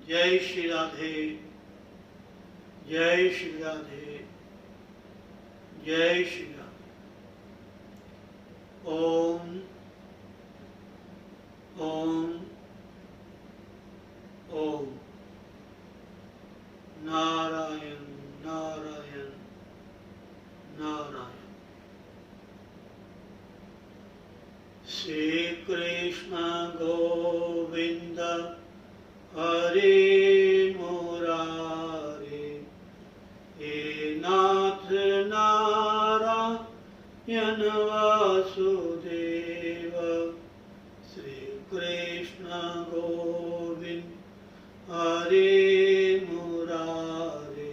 जय श्री राधे, जय श्री राधे, जय श्री राधे। ओम ओम ओम। नारायण नारायण नारायण। श्री कृष्ण गोविंद हरे मुरारे, हे नाथ नारायण वासुदेव। श्री कृष्ण गोविंद हरे मुरारे,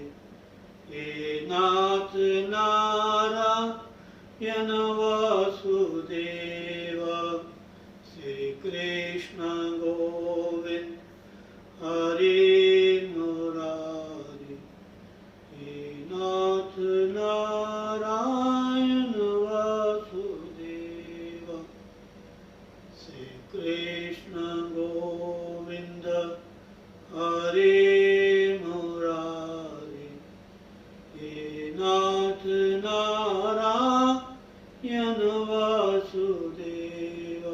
हे नाथ नारायण वासुदेव। श्री कृष्ण गोविंद हरे मुरारे, हे नाथ नारायण वासुदेव। श्री कृष्ण गोविंद हरे मुरारे, हे नाथ नारायण वासुदेव।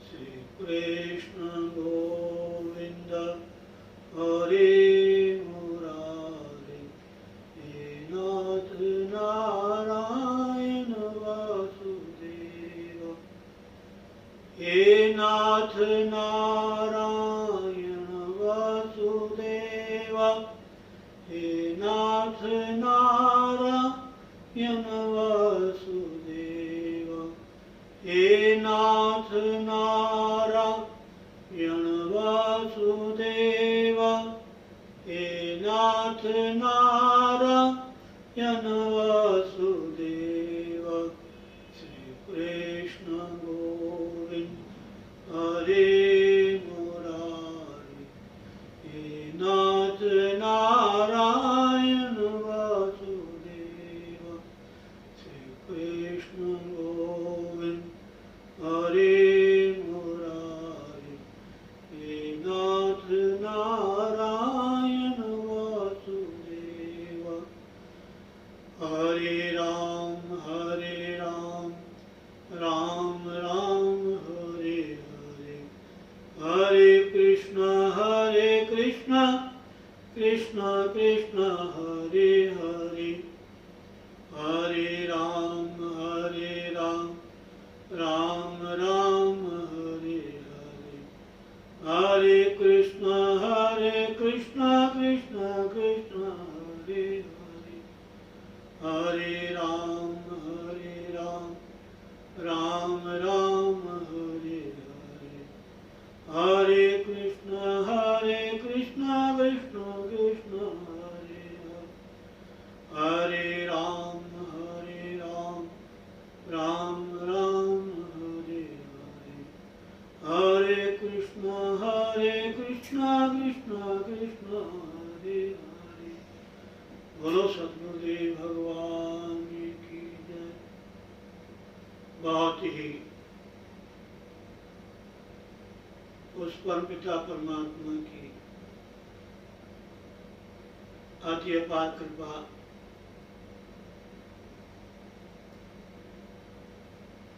श्री कृष्ण गोविंद हरे मुरारे, हे नाथ नारायण वासुदेव। हे नाथ नारायण वासुदेव, हे नाथ नारायण वासुदेव। हे नाथ नारायण वासुदेव, हे नाथ नारायण वासुदेव। श्री कृष्ण गोविंद हरे मुरारे, हे नाथ नारायण वासुदेव। श्री कृष्ण गोविंद हरे मुरारे, हे नाथ नारायण वासुदेव। हरे राम राम राम हरे हरे, हरे कृष्ण कृष्ण कृष्ण हरे हरे। हरे राम राम राम हरे हरे, हरे कृष्ण कृष्ण कृष्ण हरे हरे। हरे राम राम राम हरे हरे, हरे कृष्ण कृष्ण कृष्ण हरे हरे। हरे राम राम राम हरे हरे, हरे कृष्ण कृष्ण कृष्ण हरे हरे। बोलो सद्गुरुदेव भगवान की जय। बहुत ही उस परमपिता परमात्मा की अति अपार कृपा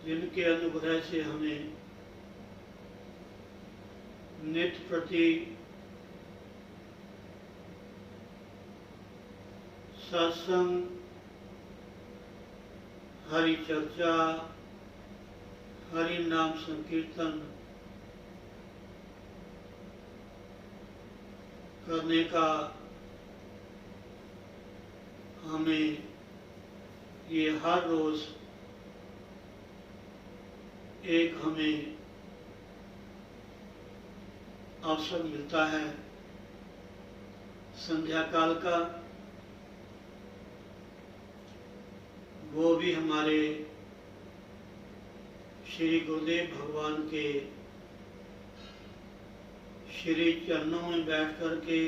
जिनके अनुग्रह से हमें नित्य प्रति सत्संग, हरि चर्चा, हरि नाम संकीर्तन करने का हमें ये हर रोज एक हमें अवसर मिलता है संध्या काल का, वो भी हमारे श्री गुरुदेव भगवान के श्री चरणों में बैठ कर के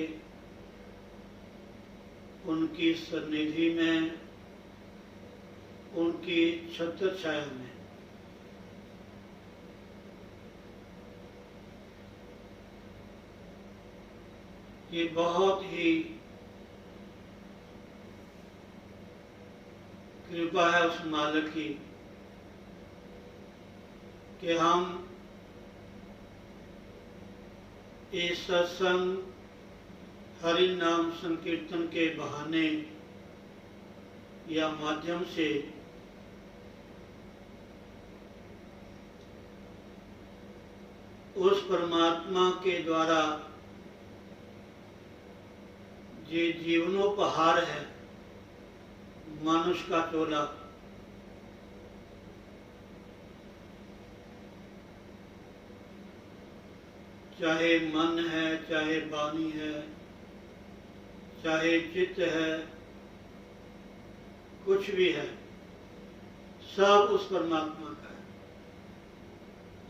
उनकी सन्निधि में, उनकी छत्र छाया में ये बहुत ही कृपा है उस मालिक की कि हम इस सत्संग हरि नाम संकीर्तन के बहाने या माध्यम से उस परमात्मा के द्वारा ये जीवनोपहार है मनुष्य का टोला, चाहे मन है, चाहे वाणी है, चाहे चित्त है, कुछ भी है, सब उस परमात्मा का है।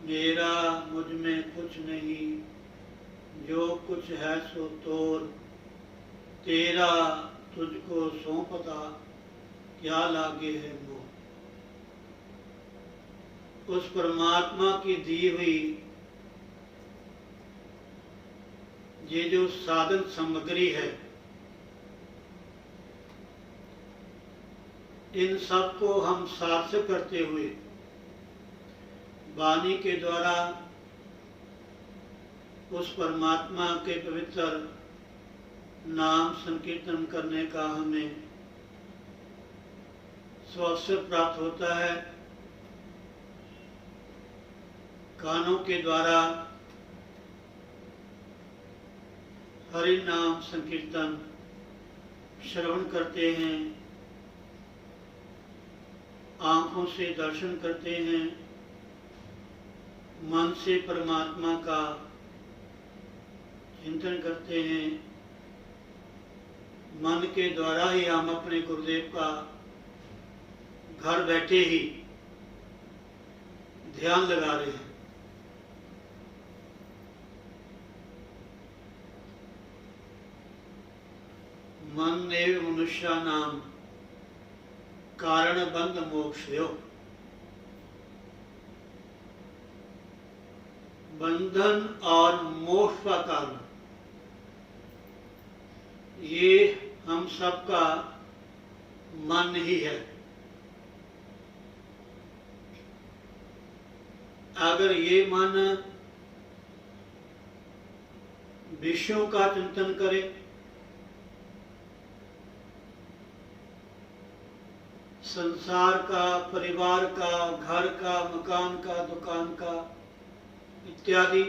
मेरा मुझ में कुछ नहीं, जो कुछ है सो तोर, तेरा तुझको सौंपता, क्या लागे है मोह। उस परमात्मा की दी हुई ये जो साधन सामग्री है, इन सब को हम सार्थक करते हुए वाणी के द्वारा उस परमात्मा के पवित्र नाम संकीर्तन करने का हमें अवसर प्राप्त होता है। कानों के द्वारा हरि नाम संकीर्तन श्रवण करते हैं, आंखों से दर्शन करते हैं, मन से परमात्मा का चिंतन करते हैं, मन के द्वारा ही हम अपने गुरुदेव का घर बैठे ही ध्यान लगा रहे हैं। मन एव मनुष्य नाम कारण बंध मोक्षयो। बंधन और मोक्ष का कारण ये हम सबका मन ही है। अगर ये मन विषयों का चिंतन करे, संसार का, परिवार का, घर का, मकान का, दुकान का इत्यादि,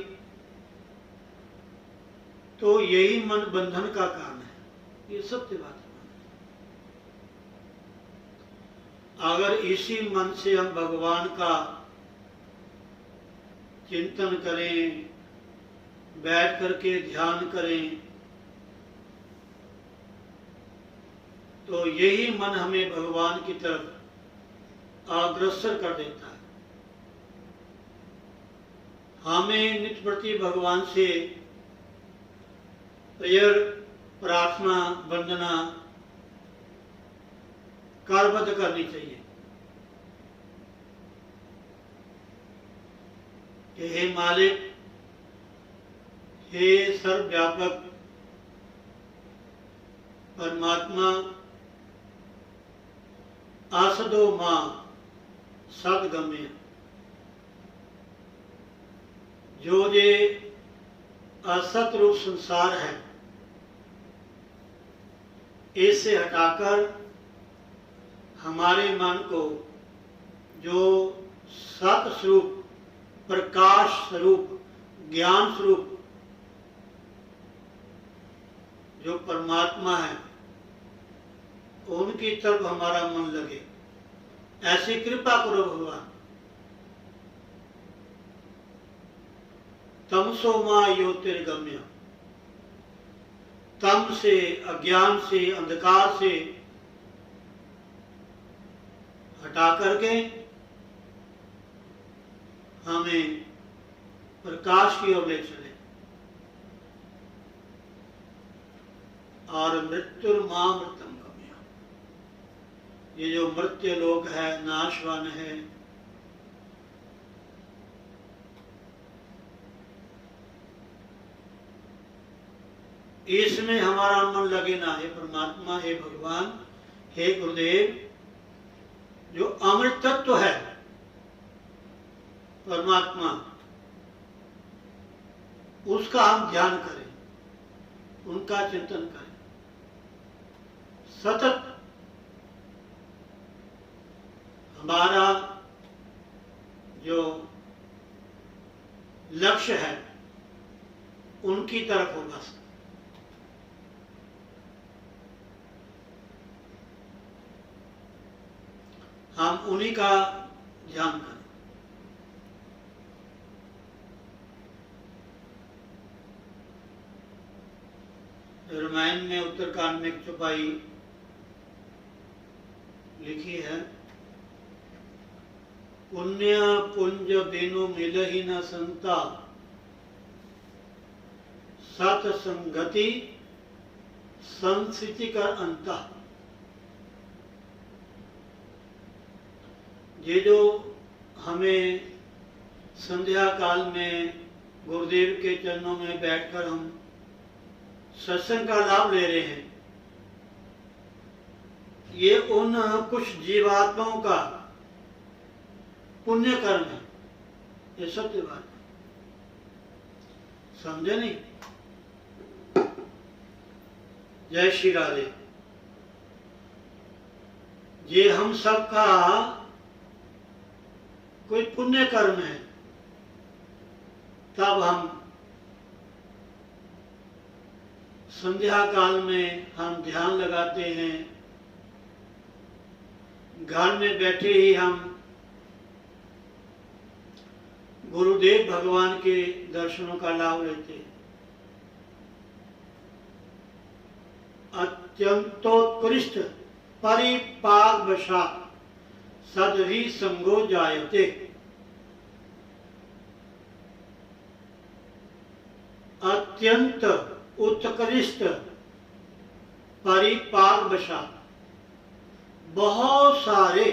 तो यही मन बंधन का कारण है। ये सत्य बात है। अगर इसी मन से हम भगवान का चिंतन करें, बैठ करके ध्यान करें, तो यही मन हमें भगवान की तरफ अग्रसर कर देता है। हमें नित्य प्रति भगवान से प्रेयर, प्रार्थना, वंदना करबद्ध करनी चाहिए कि हे मालिक, हे सर्वव्यापक परमात्मा, आसदो मां सदगम्य। जो ये असत रूप संसार है, इससे हटाकर हमारे मन को जो सत स्वरूप, प्रकाश स्वरूप, ज्ञान स्वरूप जो परमात्मा है, उनकी तरफ हमारा मन लगे, ऐसी कृपा करो भगवान। तमसो मां ज्योतिर्गम्य। तम से, अज्ञान से, अंधकार से हटा करके हमें प्रकाश की ओर ले चले। और मृत्युर्मामृतम गम्य। ये जो मृत्यु लोक है, नाशवान है, इसमें हमारा मन लगे ना। हे परमात्मा, हे भगवान, हे गुरुदेव, जो अमृत तत्व है परमात्मा, उसका हम ध्यान करें, उनका चिंतन करें सतत। हमारा जो लक्ष्य है उनकी तरफ हो बस। हम उन्हीं का ध्यान करें। रामायण में उत्तरकांड में एक चौपाई लिखी है, पुण्य पुंज बिनु मिलहि न संता, सतसंगति संस्कृति का अंता। ये जो हमें संध्या काल में गुरुदेव के चरणों में बैठकर हम सत्संग का लाभ ले रहे हैं, ये उन कुछ जीवात्माओं का पुण्य कर्म है। ये सत्य बात है, समझे नहीं? जय श्री राधे। ये हम सबका कोई पुण्य कर्म है, तब हम संध्या काल में हम ध्यान लगाते हैं, घर में बैठे ही हम गुरुदेव भगवान के दर्शनों का लाभ लेते हैं। अत्यंतोत्कृष्ट परिपाक वशात सदवी संगो जायते। अत्यंत उत्कृष्ट परिपाक वशात, बहुत सारे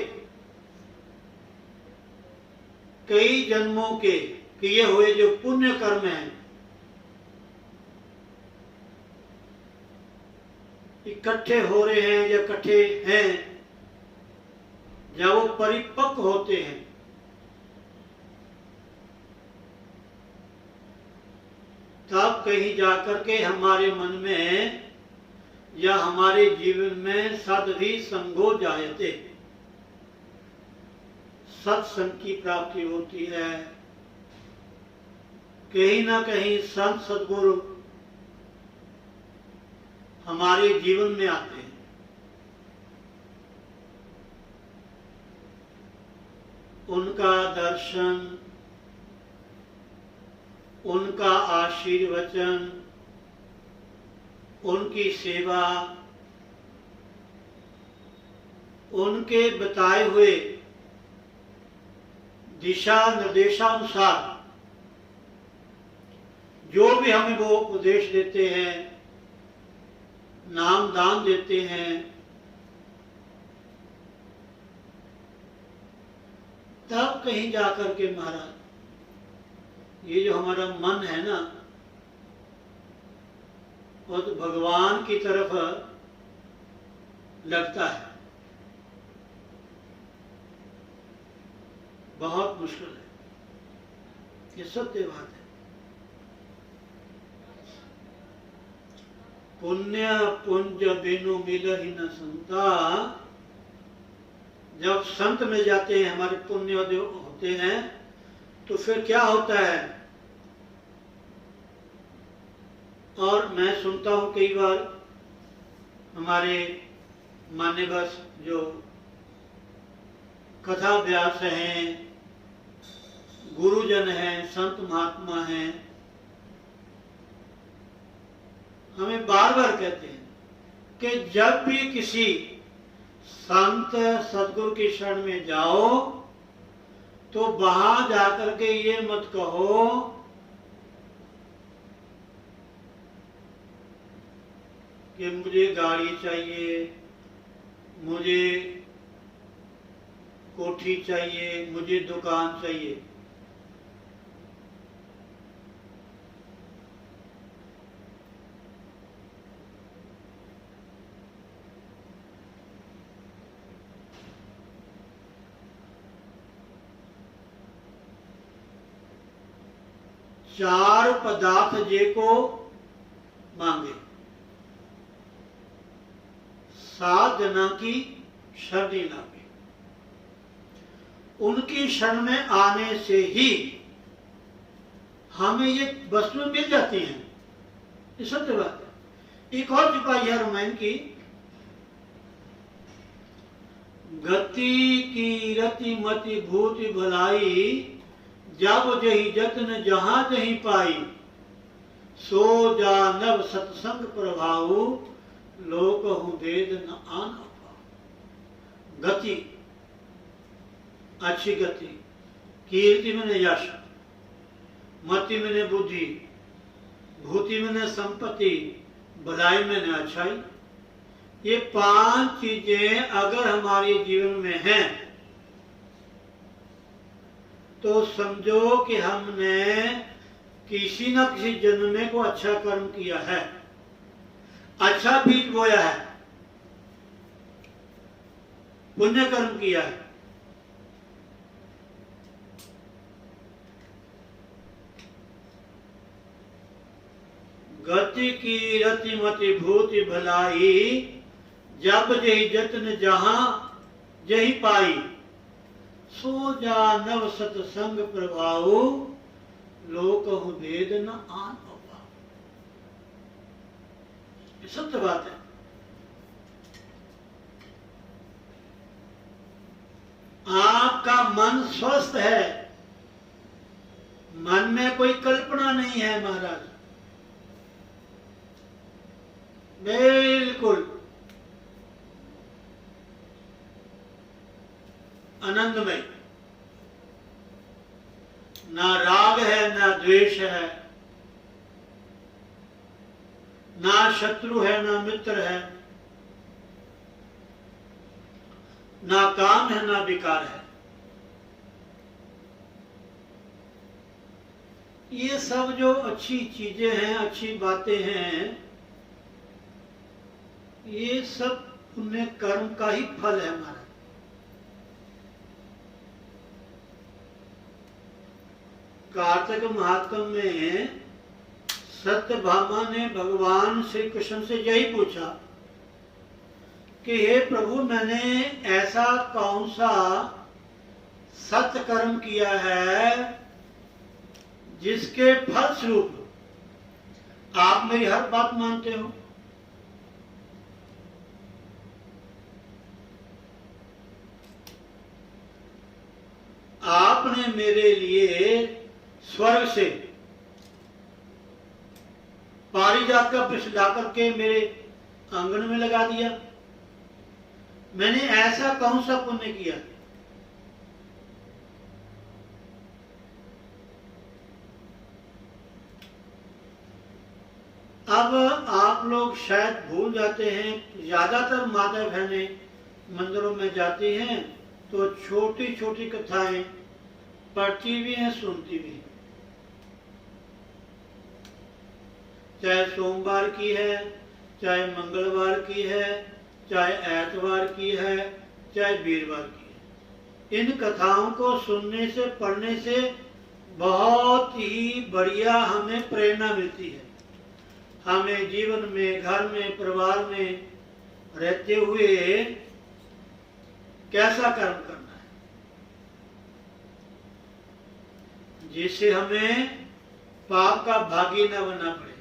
कई जन्मों के किए हुए जो पुण्य कर्म हैं, इकट्ठे हो रहे हैं या इकट्ठे हैं, जब वो परिपक्व होते हैं तब कहीं जाकर के हमारे मन में या हमारे जीवन में सदभी संगो जायते, सत्संग की प्राप्ति होती है। कहीं ना कहीं संत सद्गुरु हमारे जीवन में आते हैं। उनका दर्शन, उनका आशीर्वचन, उनकी सेवा, उनके बताए हुए दिशा निर्देशानुसार जो भी हमें वो उपदेश देते हैं, नाम दान देते हैं, तब कहीं जाकर के महाराज ये जो हमारा मन है ना, वो तो भगवान की तरफ लगता है। बहुत मुश्किल है, ये सत्य बात है। पुण्य पुंज बिनु मिलहि न संता, जब संत मिल जाते हैं, हमारे पुण्य होते हैं, तो फिर क्या होता है? और मैं सुनता हूं कई बार हमारे मान्यवर जो कथा व्यास हैं, गुरुजन हैं, संत महात्मा हैं, हमें बार बार कहते हैं कि जब भी किसी संत सद्गुरु की शरण में जाओ तो वहां जाकर के ये मत कहो कि मुझे गाड़ी चाहिए, मुझे कोठी चाहिए, मुझे दुकान चाहिए। चार पदार्थ जे को मांगे, सात जना की शरणी लागे, उनकी शरण में आने से ही हमें ये वस्तुएं मिल जाती हैं। ये सत्य बात है। एक और सिपाही है रामायण की, गति की रति मति भूति भलाई, जब जही जतन जहां जही पाई, सो जानव सत्संग प्रभाव, लोक हूं वेद न आन अपाव। गति, अच्छी गति, कीर्ति मैंने यश, मति मैंने बुद्धि, भूति मैंने संपत्ति, भलाई मैंने अच्छाई। ये पांच चीजें अगर हमारे जीवन में हैं तो समझो कि हमने किसी न किसी जन्म में को अच्छा कर्म किया है, अच्छा बीज बोया है, पुण्य कर्म किया है। गति की रति मति भूति भलाई, जब जही जतन जहां जही पाई, सो जानव सत्संग प्रभाव, लोक हूं वेद न आन अपाव। ये सत्य बात है। आपका मन स्वस्थ है, मन में कोई कल्पना नहीं है महाराज, बिल्कुल आनंदमय, ना राग है ना द्वेष है, ना शत्रु है ना मित्र है, ना काम है ना विकार है। ये सब जो अच्छी चीजें हैं, अच्छी बातें हैं, ये सब पुण्य कर्म का ही फल है हमारा। कार्तिक महात्म में सत्यभामा ने भगवान श्री कृष्ण से यही पूछा कि हे प्रभु, मैंने ऐसा कौन सा सत्य कर्म किया है जिसके फलस्वरूप आप मेरी हर बात मानते हो। आपने मेरे लिए स्वर्ग से पारिजात का वृक्ष ला करके मेरे आंगन में लगा दिया। मैंने ऐसा कौन सा पुण्य किया? अब आप लोग शायद भूल जाते हैं, ज्यादातर माता बहनें मंदिरों में जाती हैं तो छोटी छोटी कथाएं पढ़ती भी हैं, सुनती भी हैं। चाहे सोमवार की है, चाहे मंगलवार की है, चाहे एतवार की है, चाहे वीरवार की है। इन कथाओं को सुनने से, पढ़ने से बहुत ही बढ़िया हमें प्रेरणा मिलती है। हमें जीवन में, घर में, परिवार में रहते हुए कैसा कर्म करना है जिससे हमें पाप का भागी न बनना पड़े।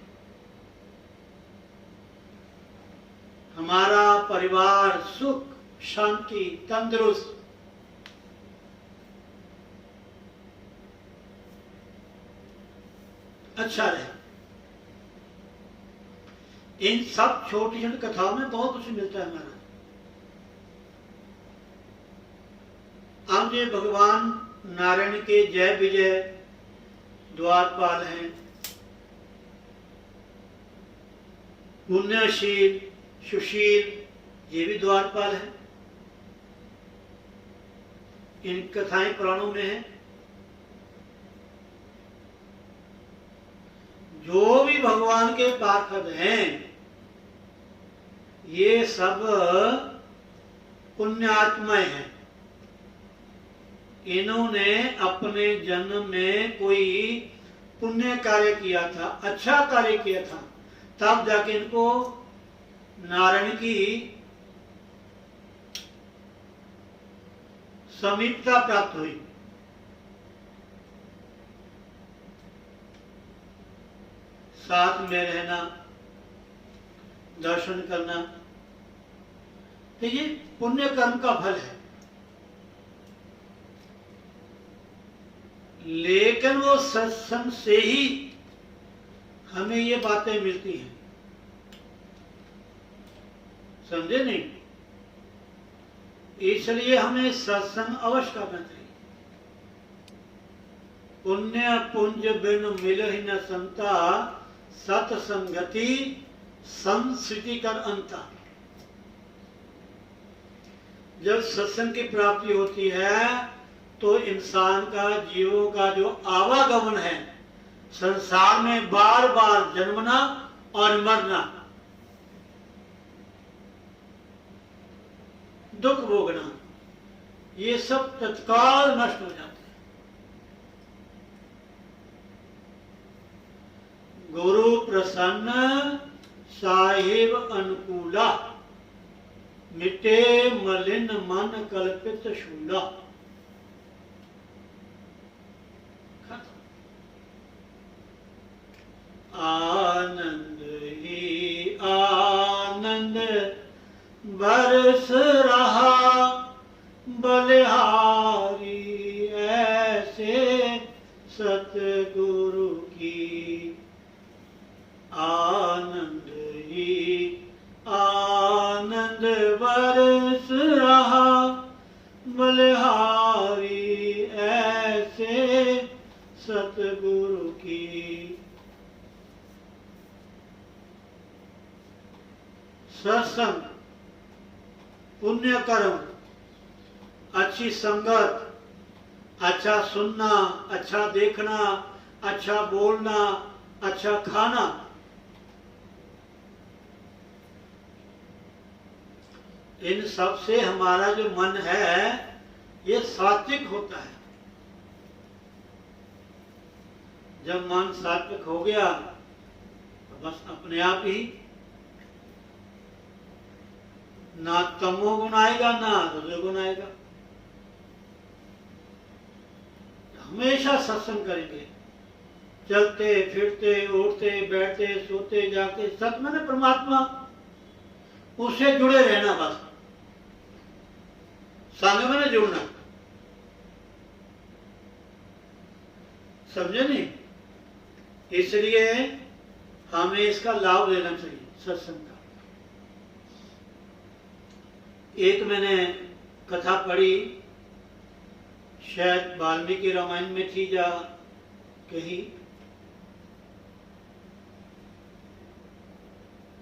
हमारा परिवार सुख शांति तंदुरुस्त अच्छा रहे। इन सब छोटी छोटी कथाओं में बहुत कुछ मिलता है हमारा। हम ये भगवान नारायण के जय विजय द्वारपाल हैं, पुण्यशील सुशील ये भी द्वारपाल है। इन कथाएं पुराणों में है। जो भी भगवान के पार्षद हैं ये सब पुण्यात्माएं हैं। इन्होंने अपने जन्म में कोई पुण्य कार्य किया था, अच्छा कार्य किया था, तब जाके इनको नारायण की समीपता प्राप्त हुई। साथ में रहना, दर्शन करना, तो ये पुण्य कर्म का फल है। लेकिन वो सत्संग से ही हमें ये बातें मिलती हैं, समझे नहीं? इसलिए हमें सत्संग अवश्य करना चाहिए। पुण्य पुंज बिन मिलहि न संता, सत्संगति संस्कृति कर अंता। जब सत्संग की प्राप्ति होती है तो इंसान का, जीवों का जो आवागमन है संसार में, बार बार जन्मना और मरना, दुख भोगना, ये सब तत्काल नष्ट हो जाते हैं। गुरु प्रसन्न साहिब अनुकूला, मिटे मलिन मन कल्पित शूला। आनंद ही आनंद बरस रहा बलिहारी, ऐसे सतगुरु की। आनंद ही आनंद बरस रहा बलिहारी, ऐसे सतगुरु की। सत्संग, पुण्य कर्म, अच्छी संगत, अच्छा सुनना, अच्छा देखना, अच्छा बोलना, अच्छा खाना, इन सब से हमारा जो मन है ये सात्विक होता है। जब मन सात्विक हो गया तो बस अपने आप ही ना तमोगुण आएगा ना रजोगुण आएगा। हमेशा सत्संग करेंगे, चलते फिरते, उठते बैठते, सोते जागते, सत में परमात्मा, उससे जुड़े रहना, बस संग में न जुड़ना, समझे नहीं? इसलिए हमें इसका लाभ लेना चाहिए सत्संग का। एक मैंने कथा पढ़ी, शायद वाल्मीकि रामायण में थी या कहीं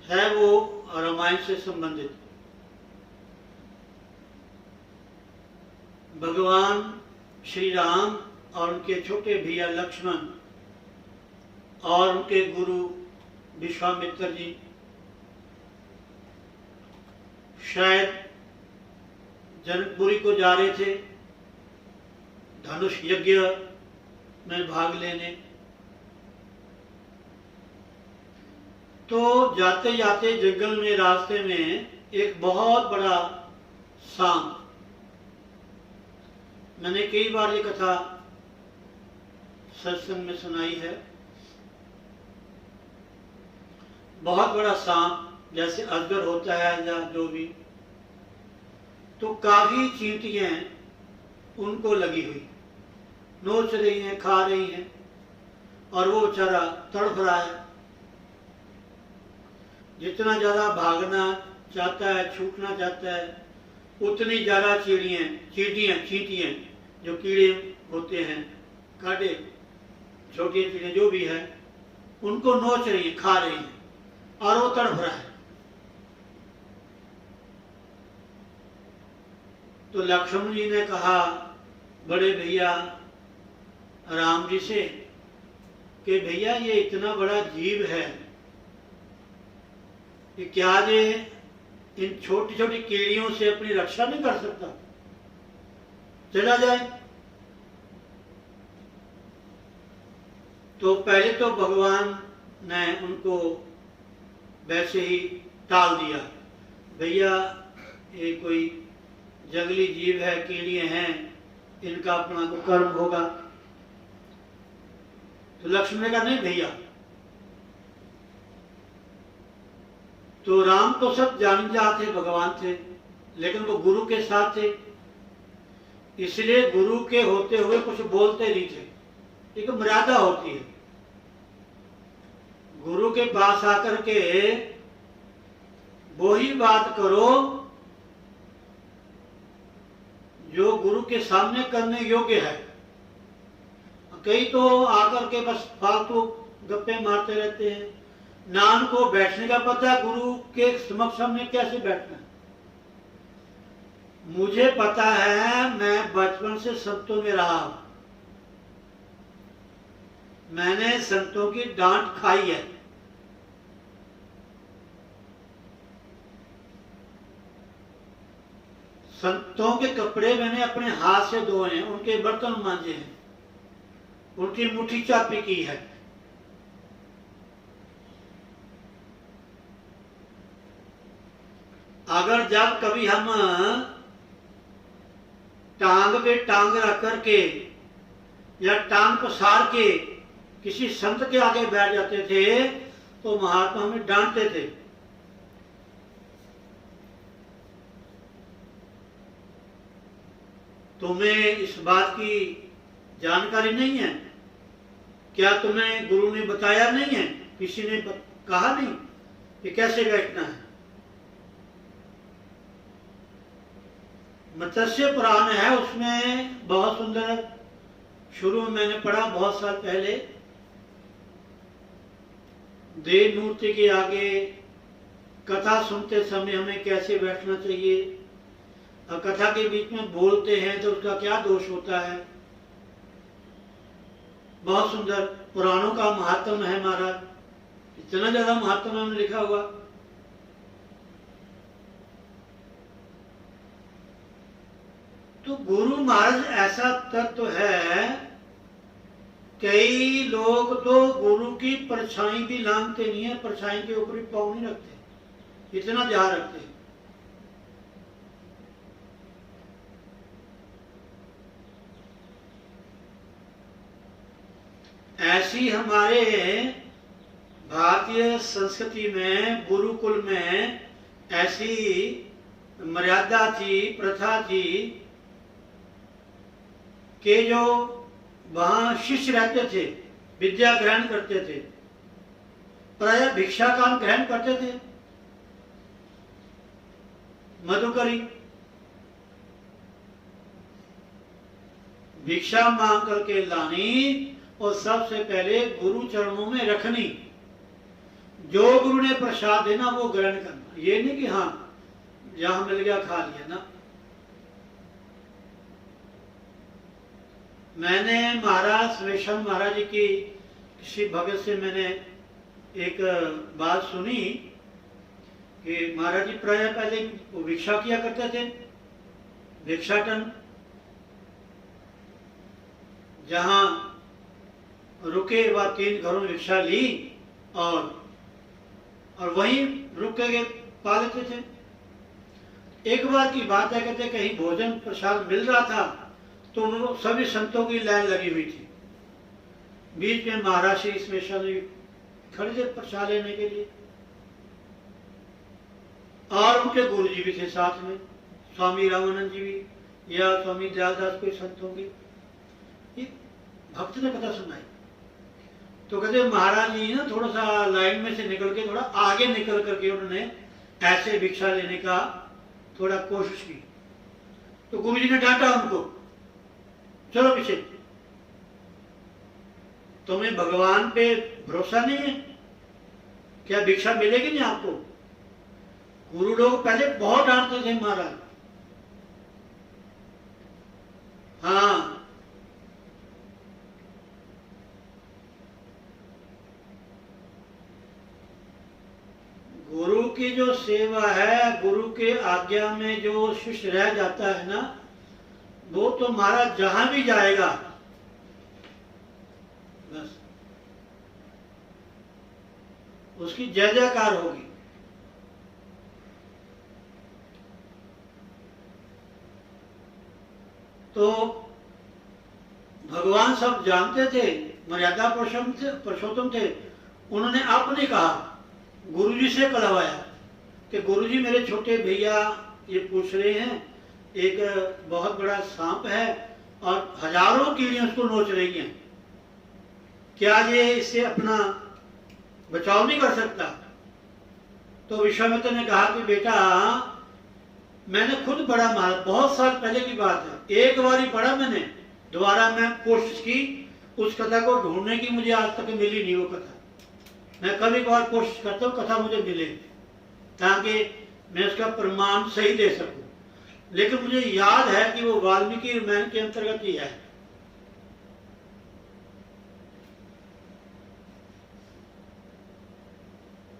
है, वो रामायण से संबंधित। भगवान श्री राम और उनके छोटे भैया लक्ष्मण और उनके गुरु विश्वामित्र जी शायद जनकपुरी को जा रहे थे धनुष यज्ञ में भाग लेने। तो जाते जाते जंगल में रास्ते में एक बहुत बड़ा सांप, मैंने कई बार ये कथा सत्संग में सुनाई है, बहुत बड़ा सांप जैसे अजगर होता है या जो भी, तो काफी चींटियां उनको लगी हुई, नोच रही हैं, खा रही हैं, और वो बेचारा तड़फ रहा है। जितना ज्यादा भागना चाहता है, छूटना चाहता है, उतनी ज्यादा चींटियां जो कीड़े होते हैं, कांटे, छोटी चीजें जो भी है, उनको नोच रही है, खा रही है, और वो तड़फ रहा है। तो लक्ष्मण जी ने कहा बड़े भैया राम जी से कि भैया ये इतना बड़ा जीव है कि क्या ये इन छोटी छोटी कीड़ियों से अपनी रक्षा नहीं कर सकता, चला जाए। तो पहले तो भगवान ने उनको वैसे ही टाल दिया, भैया ये कोई जंगली जीव है, कीड़े हैं, इनका अपना को कर्म होगा। तो लक्ष्मण ने कहा नहीं भैया। तो राम तो सब जान जाते भगवान थे, लेकिन वो गुरु के साथ थे, इसलिए गुरु के होते हुए कुछ बोलते नहीं थे। एक मर्यादा होती है, गुरु के पास आकर के वो ही बात करो जो गुरु के सामने करने योग्य है। कई तो आकर के बस फालतू गप्पे मारते रहते हैं, ना उनको बैठने का पता है गुरु के समक्ष में कैसे बैठना है। मुझे पता है, मैं बचपन से संतों में रहा हूं, मैंने संतों की डांट खाई है। संतों के कपड़े मैंने अपने हाथ से धोए हैं, उनके बर्तन मांजे हैं, उनकी मुट्ठी चापी की है। अगर जब कभी हम टांग पे टांग रख करके या टांग पसार के किसी संत के आगे बैठ जाते थे तो महात्मा हमें डांटते थे। तुम्हें इस बात की जानकारी नहीं है क्या? तुम्हें गुरु ने बताया नहीं है? किसी ने कहा नहीं कि कैसे बैठना है? मत्स्य पुराण है, उसमें बहुत सुंदर, शुरू में मैंने पढ़ा बहुत साल पहले, देव मूर्ति के आगे कथा सुनते समय हमें कैसे बैठना चाहिए, और कथा के बीच में बोलते हैं तो उसका क्या दोष होता है। बहुत सुंदर पुराणों का महात्म है महाराज, इतना ज्यादा महात्म हमने लिखा हुआ। तो गुरु महाराज ऐसा तत्व है, कई लोग तो गुरु की परछाई भी लांघते नहीं है, परछाई के ऊपर भी पाँव नहीं रखते, इतना ध्यान रखते हैं। ऐसी हमारे भारतीय संस्कृति में, गुरुकुल में ऐसी मर्यादा थी, प्रथा थी कि जो वहां शिष्य रहते थे, विद्या ग्रहण करते थे, प्राय भिक्षा काम ग्रहण करते थे, मधुकरी भिक्षा मांग करके लानी और सबसे पहले गुरु चरणों में रखनी, जो गुरु ने प्रसाद देना वो ग्रहण करना। ये नहीं कि हाँ जहां मिल गया खा लिया ना। मैंने महाराज सुरेशन महाराज जी की किसी भगत से मैंने एक बात सुनी कि महाराज जी प्राय पहले वो भिक्षा किया करते थे, भिक्षाटन, जहां रुके व 3 घरों में भिक्षा ली और वहीं रुक के पा लेते थे। एक बार की बात है, कहते कहीं भोजन प्रसाद मिल रहा था तो सभी संतों की लाइन लगी हुई थी, बीच में महाराज श्री स्पेशल खड़े थे प्रसाद लेने के लिए, और उनके गुरु जी भी थे साथ में, स्वामी रामानंद जी भी या स्वामी दयालदास कोई संतों के। भक्त ने कथा सुनाई तो कहते महाराज जी ना थोड़ा सा लाइन में से निकल के थोड़ा आगे निकल करके उन्होंने ऐसे भिक्षा लेने का थोड़ा कोशिश की, तो गुरु जी ने डांटा उनको, चलो पीछे, तुम्हें भगवान पे भरोसा नहीं है क्या? भिक्षा मिलेगी नहीं आपको? गुरु लोग पहले बहुत डांटते थे महाराज। हाँ, गुरु की जो सेवा है, गुरु के आज्ञा में जो शिष्य रह जाता है ना, वो तो महाराज जहां भी जाएगा बस उसकी जय जयकार होगी। तो भगवान सब जानते थे, मर्यादा पुरुषोत्तम थे। उन्होंने अपने कहा, गुरुजी से कहलवाया कि गुरुजी मेरे छोटे भैया ये पूछ रहे हैं, एक बहुत बड़ा सांप है और हजारों कीड़ियां उसको नोच रही हैं, क्या ये इससे अपना बचाव नहीं कर सकता? तो विश्वामित्र ने कहा कि बेटा मैंने खुद पढ़ा, मारा बहुत साल पहले की बात है, एक बार ही पढ़ा मैंने, दोबारा मैं कोशिश की उस कथा को ढूंढने की, मुझे आज तक मिली नहीं वो कथा। मैं कभी कभार कोशिश करता हूँ कथा मुझे मिले, ताकि मैं उसका प्रमाण सही दे सकूं, लेकिन मुझे याद है कि वो वाल्मीकि रामायण के अंतर्गत ही है।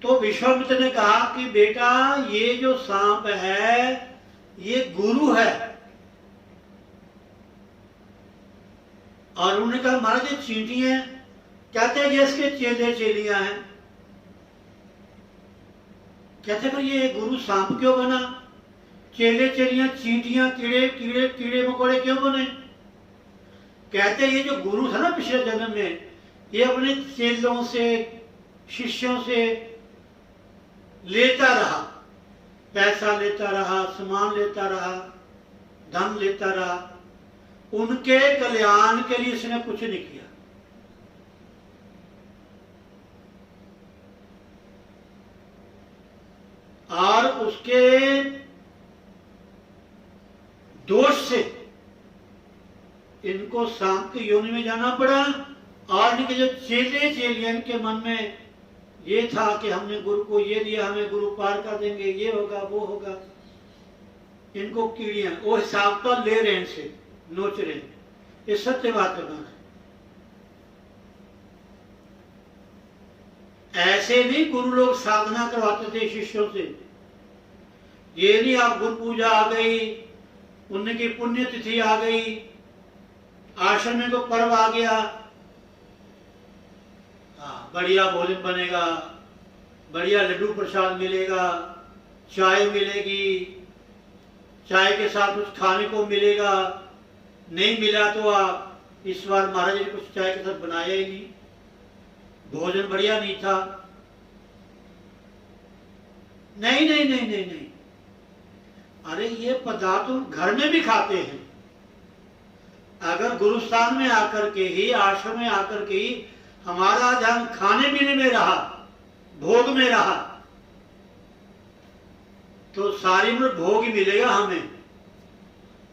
तो विश्वामित्र ने कहा कि बेटा ये जो सांप है ये गुरु है। और उन्होंने कहा महाराज ये चींटियां, कहते हैं ये इसके चेले चेलियां हैं। कहते पर ये गुरु सांप क्यों बना? चेले चेलियां चींटियां कीड़े कीड़े कीड़े मकोड़े क्यों बने? कहते ये जो गुरु था ना पिछले जन्म में, ये अपने चेलों से शिष्यों से लेता रहा, पैसा लेता रहा, सामान लेता रहा, धन लेता रहा, उनके कल्याण के लिए इसने कुछ नहीं किया। और उसके दोष से इनको सांप की योनि में जाना पड़ा। और इनके जो चेले चेलियां, इनके मन में ये था कि हमने गुरु को ये दिया, हमें गुरु पार कर देंगे, ये होगा वो होगा। इनको कीड़ियां वो हिसाब पर ले रहे हैं, इनसे नोच रहे हैं। ये सत्य बात है। ऐसे नहीं गुरु लोग साधना करवाते थे शिष्यों से। ये नहीं आप गुरु पूजा आ गई, उनकी पुण्य तिथि आ गई, आश्रम में को पर्व आ गया, बढ़िया भोजन बनेगा, बढ़िया लड्डू प्रसाद मिलेगा, चाय मिलेगी, चाय के साथ कुछ खाने को मिलेगा। नहीं मिला तो आप इस बार महाराज ने कुछ चाय के साथ बनाया ही नहीं, भोजन बढ़िया नहीं था। नहीं नहीं नहीं नहीं नहीं, अरे ये पदार्थ तुम घर में भी खाते हैं। अगर गुरुस्थान में आकर के ही, आश्रम में आकर के ही हमारा ध्यान खाने पीने में रहा, भोग में रहा, तो सारी उम्र भोग ही मिलेगा हमें,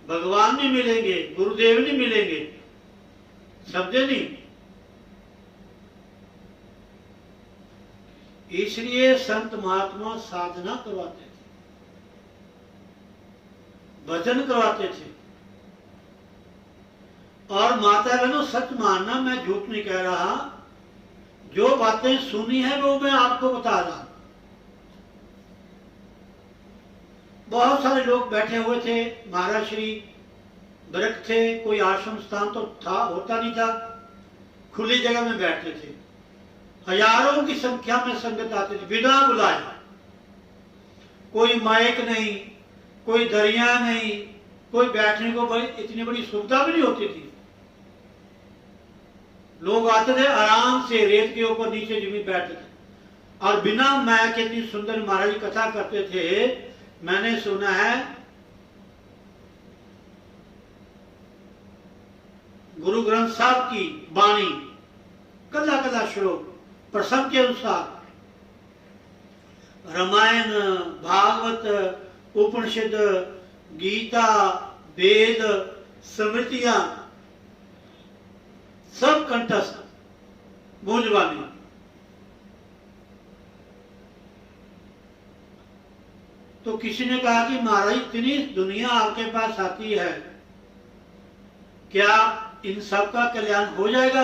भगवान नहीं मिलेंगे, गुरुदेव नहीं मिलेंगे। समझे नहीं? इसलिए संत महात्मा साधना करवाते थे, भजन करवाते थे। और माता बहनों सच मानना, मैं झूठ नहीं कह रहा, जो बातें सुनी है वो मैं आपको बता रहा। बहुत सारे लोग बैठे हुए थे, महाराज श्री वृक्ष थे, कोई आश्रम स्थान तो था, होता नहीं था, खुली जगह में बैठते थे। हजारों की संख्या में संगत आती थी बिना बुलाए। कोई माइक नहीं, कोई दरिया नहीं, कोई बैठने को इतनी बड़ी सुविधा भी नहीं होती थी। लोग आते थे आराम से, रेत के ऊपर नीचे जमीन बैठते थे और बिना माइक के इतनी सुंदर महाराज कथा करते थे। मैंने सुना है गुरु ग्रंथ साहब की वाणी, कला कला श्लोक प्रसंग के अनुसार, रामायण, भागवत, उपनिषद, गीता, वेद, स्मृतियां सब कंठस्थ, गूंजवानी। तो किसी ने कहा कि महाराज इतनी दुनिया आपके पास आती है, क्या इन सब का कल्याण हो जाएगा?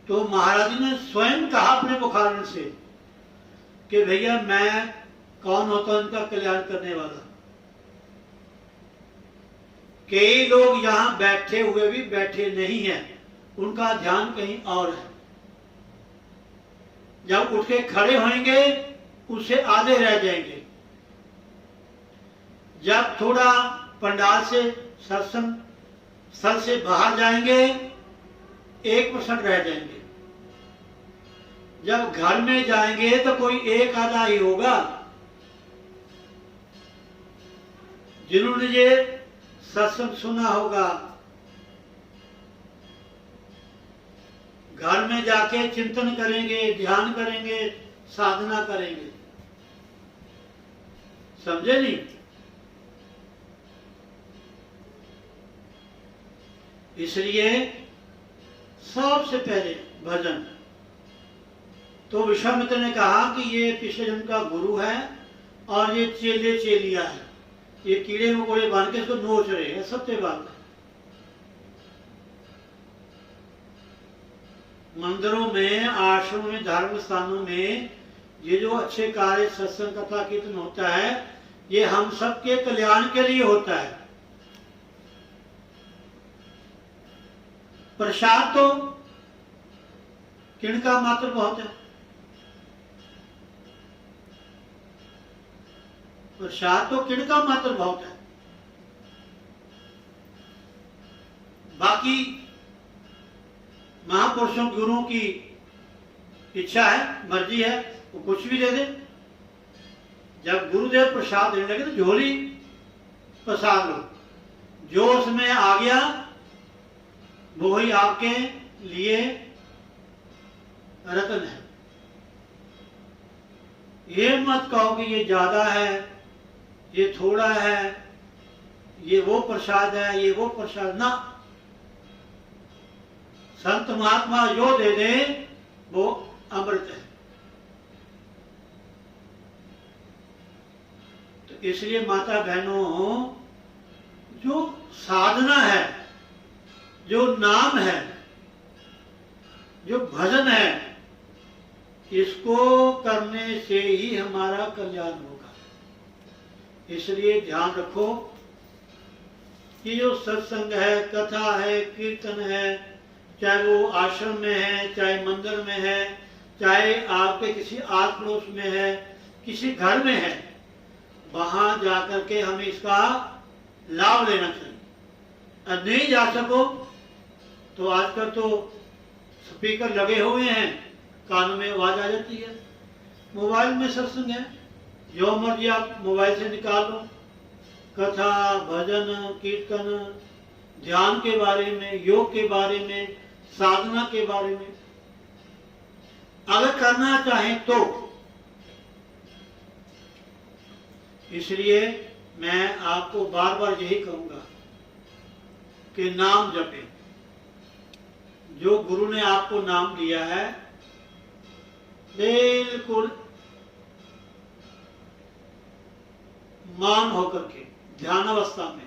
तो महाराज ने स्वयं कहा अपने मुखारविंद से कि भैया मैं कौन होता हूं इनका कल्याण करने वाला। कई लोग यहां बैठे हुए भी बैठे नहीं हैं, उनका ध्यान कहीं और है। जब उठ के खड़े होंगे उससे आधे रह जाएंगे। जब थोड़ा पंडाल से सत्संग स्थल से बाहर जाएंगे 1% रह जाएंगे। जब घर में जाएंगे तो कोई एक आधा ही होगा। जिन्होंने ये सत्संग सुना होगा, घर में जाके चिंतन करेंगे, ध्यान करेंगे, साधना करेंगे। समझे नहीं? इसलिए सबसे पहले भजन। तो विश्वामित्र ने कहा कि ये पिछले जन्म का गुरु है और ये चेले चेलिया है, ये कीड़े मकोड़े बांध के इसको नोच रहे हैं। सत्य बात है। मंदिरों में, आश्रमों में, धार्मिक स्थानों में ये जो अच्छे कार्य, सत्संग, कथा, कीर्तन होता है, ये हम सबके कल्याण के लिए होता है। प्रसाद तो किणका मात्र बहुत है। प्रसाद तो किणका मात्र बहुत है। बाकी महापुरुषों गुरुओं की इच्छा है, मर्जी है, वो कुछ भी दे दे। जब गुरुदेव प्रसाद देने लगे तो झोली प्रसाद लो, जो उसमें आ गया वो ही आपके लिए रतन है। ये मत कहो कि ये ज्यादा है, ये थोड़ा है, ये वो प्रसाद है, ये वो प्रसाद ना। संत महात्मा जो दे दे वो अमृत है। तो इसलिए माता बहनों, जो साधना है, जो नाम है, जो भजन है, इसको करने से ही हमारा कल्याण होगा। इसलिए ध्यान रखो कि जो सत्संग है, कथा है, कीर्तन है, चाहे वो आश्रम में है, चाहे मंदिर में है, चाहे आपके किसी आस पड़ोस में है, किसी घर में है, वहां जाकर के हमें इसका लाभ लेना चाहिए। और नहीं जा सको तो आजकल तो स्पीकर लगे हुए हैं, कान में आवाज आ जाती है। मोबाइल में सत्संग है, जो मर्जी आप मोबाइल से निकाल लो। कथा, भजन, कीर्तन, ध्यान के बारे में, योग के बारे में, साधना के बारे में अगर करना चाहें तो। इसलिए मैं आपको बार बार यही कहूंगा कि नाम जपें। जो गुरु ने आपको नाम दिया है, बिल्कुल मान होकर के ध्यान अवस्था में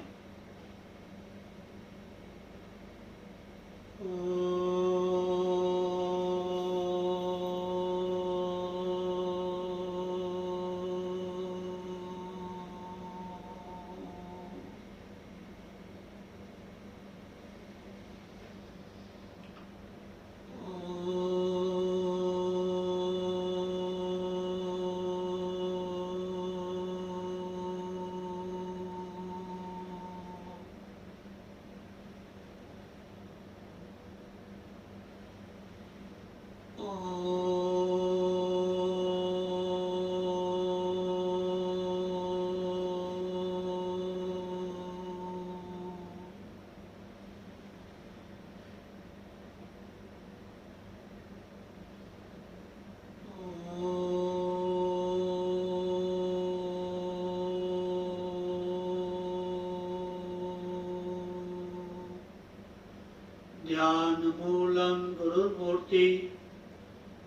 ध्यान मूलम गुरुमूर्ति,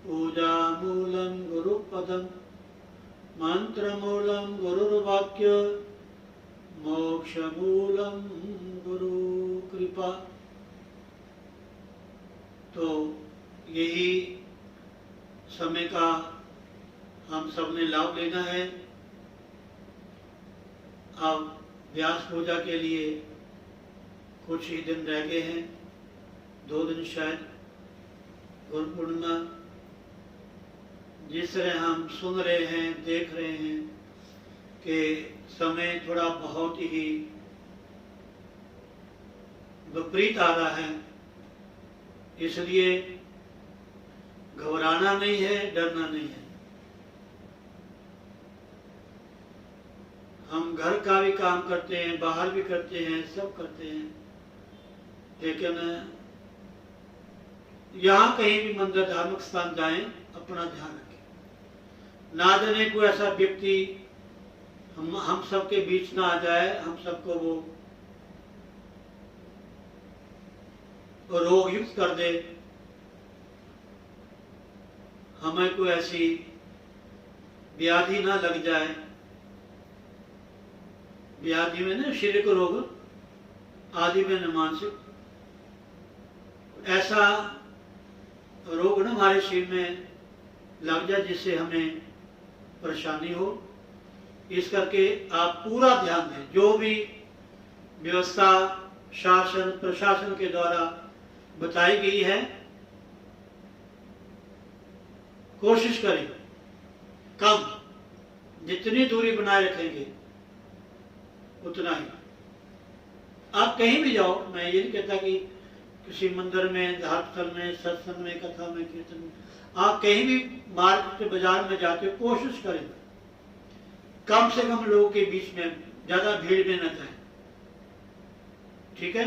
पूजा मूलम गुरुपदम, मंत्र मूलम गुरुर्वाक्य, मोक्ष मूलम गुरु कृपा। तो यही समय का हम सब ने लाभ लेना है। अब व्यास पूजा के लिए कुछ ही दिन रह गए हैं, 2 दिन शायद गुरु पूर्णिमा, जिस तरह हम सुन रहे हैं, देख रहे हैं कि समय थोड़ा बहुत ही विपरीत आ रहा है, इसलिए घबराना नहीं है, डरना नहीं है। हम घर का भी काम करते हैं, बाहर भी करते हैं, सब करते हैं, लेकिन यहाँ कहीं भी मंदिर धार्मिक स्थान जाएं, अपना ध्यान रखें। ना जाने कोई ऐसा व्यक्ति हम सबके बीच ना आ जाए, हम सबको वो रोग युक्त कर दे, हमें कोई ऐसी व्याधि ना लग जाए। व्याधि में ना शारीरिक रोग, आदि में न मानसिक, ऐसा रोग ना हमारे शरीर में लग जाए जिससे हमें परेशानी हो। इस करके आप पूरा ध्यान दें। जो भी व्यवस्था शासन प्रशासन के द्वारा बताई गई है, कोशिश करें कम, जितनी दूरी बनाए रखेंगे उतना ही। आप कहीं भी जाओ, मैं ये नहीं कहता कि किसी मंदिर में, धार्मिक स्थल में, सत्संग में, कथा में, कीर्तन में, आप कहीं भी मार्केट बाजार में जाते हो, कोशिश करें कम से कम लोगों के बीच में, ज्यादा भीड़ में न जाए। ठीक है,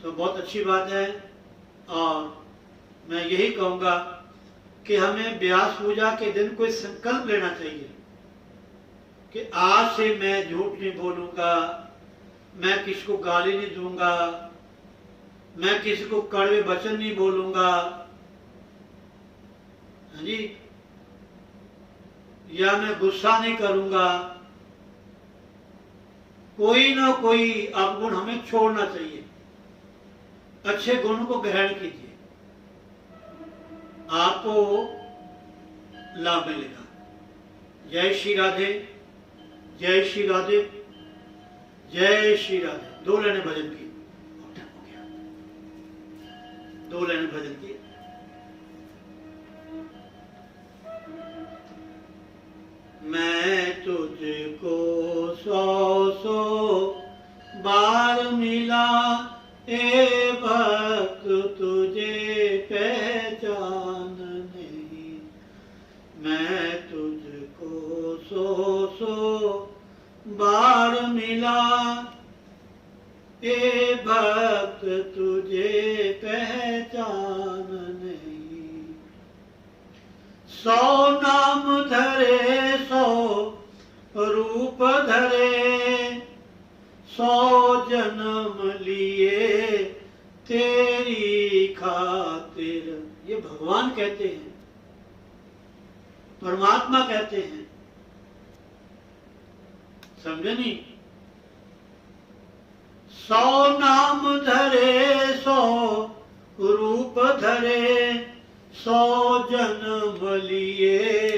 तो बहुत अच्छी बात है। और मैं यही कहूंगा कि हमें व्यास पूजा के दिन कोई संकल्प लेना चाहिए कि आज से मैं झूठ नहीं बोलूंगा, मैं किसी को गाली नहीं दूंगा, मैं किसी को कड़वे वचन नहीं बोलूंगा, हाँ जी, या मैं गुस्सा नहीं करूंगा। कोई ना कोई अवगुण हमें छोड़ना चाहिए, अच्छे गुण को ग्रहण कीजिए, आपको लाभ मिलेगा। जय श्री राधे, जय श्री राधे, जय श्री राधे। 2 लाइनें भजन की, हो गया 2 लाइनें भजन की। मैं तुझको 100 बार मिला, ए भक्त तुझे पहचान नहीं। मैं तुझको 100 बार मिला, ए भक्त तुझे पहचान नहीं। 100 नाम धरे 100 रूप धरे, 100 जन्म लिए तेरी खातिर। ये भगवान कहते हैं, परमात्मा कहते हैं, समझे नहीं? 100 नाम धरे 100 रूप धरे, 100 जन्म लिए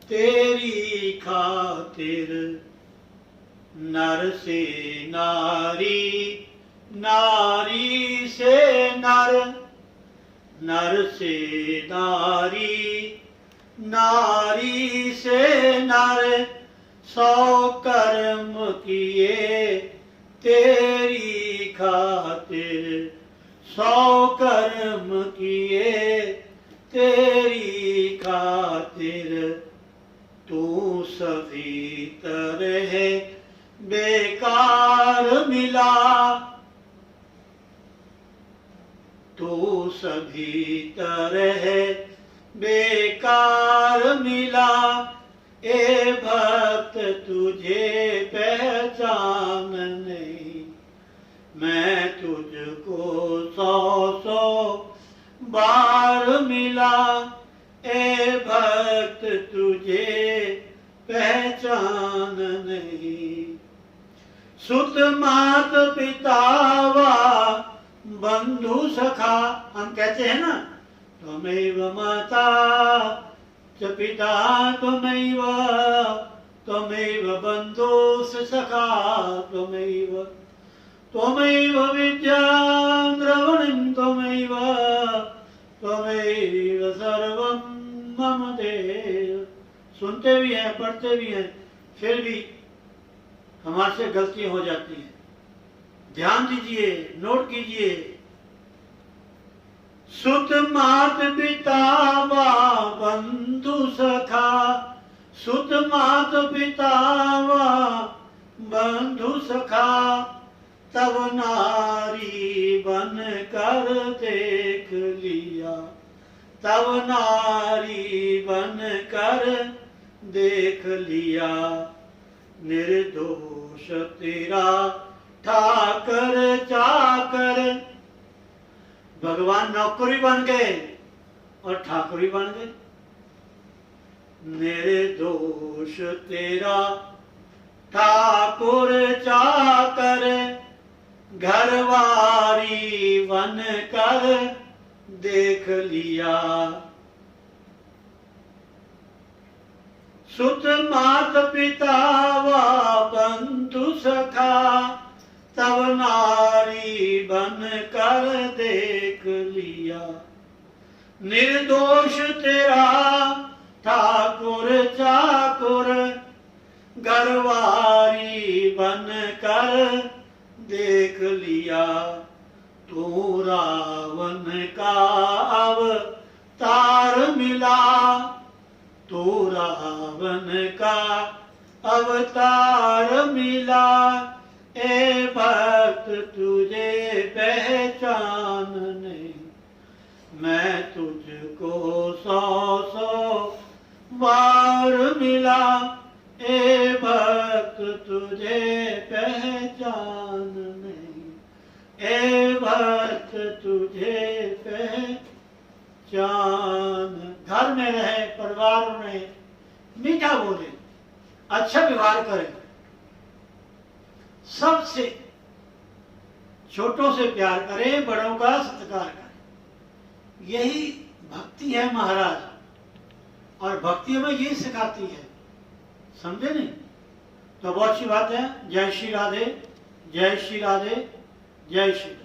तेरी खातिर। नर से नारी, नारी से नर, नर से नारी, नारी से नर, 100 कर्म किए तेरी खातिर। 100 कर्म किए तेरी खातिर। तू सभी तरह बेकार मिला, तू सभी तरह बेकार मिला, ए भक्त तुझे पहचान नहीं। मैं तुझको 100 बार मिला, ए भक्त तुझे पहचान नहीं। सुत मात पितावा बंधु सखा, हम कहते हैं ना, त्वमेव माता च पिता त्वमेव, त्वमेव बंधुश्च सखा त्वमेव, त्वमेव विद्यां द्रवणं त्वमेव, त्वमेव सर्वं मम देव। सुनते भी हैं, पढ़ते भी हैं, फिर भी हमारे से गलतियां हो जाती हैं। ध्यान दीजिए, नोट कीजिए। सुत मात पितावा बंधु सखा, सुत मात पितावा बंधु सखा, तब नारी बन कर देख लिया, तब नारी बन कर देख लिया। निर्दोष तेरा ठाकर चाकर। भगवान नौकरी बन गए और ठाकुर भी बन गए। निर्दोष तेरा ठाकुर चाकर, घरवारी बन कर देख लिया। सुत मात पिता व बंधु सखा, तब नारी बन कर देख लिया। निर्दोष तेरा ठाकुर चाकुर, घरवारी बन कर देख लिया। तू रावण का अवतार मिला, तू रावण का अवतार मिला। ए भक्त तुझे पहचान नहीं, मैं तुझको 100 बार मिला। ए भक्त तुझे पहचान नहीं, ए भक्त तुझे पहचान। घर में रहे, परिवार में मीठा बोले, अच्छा व्यवहार करें, सबसे छोटों से प्यार करें, बड़ों का सत्कार करें। यही भक्ति है महाराज, और भक्ति हमें यही सिखाती है, समझे नहीं? तो बहुत अच्छी बात है। जय श्री राधे, जय श्री राधे, जय श्री।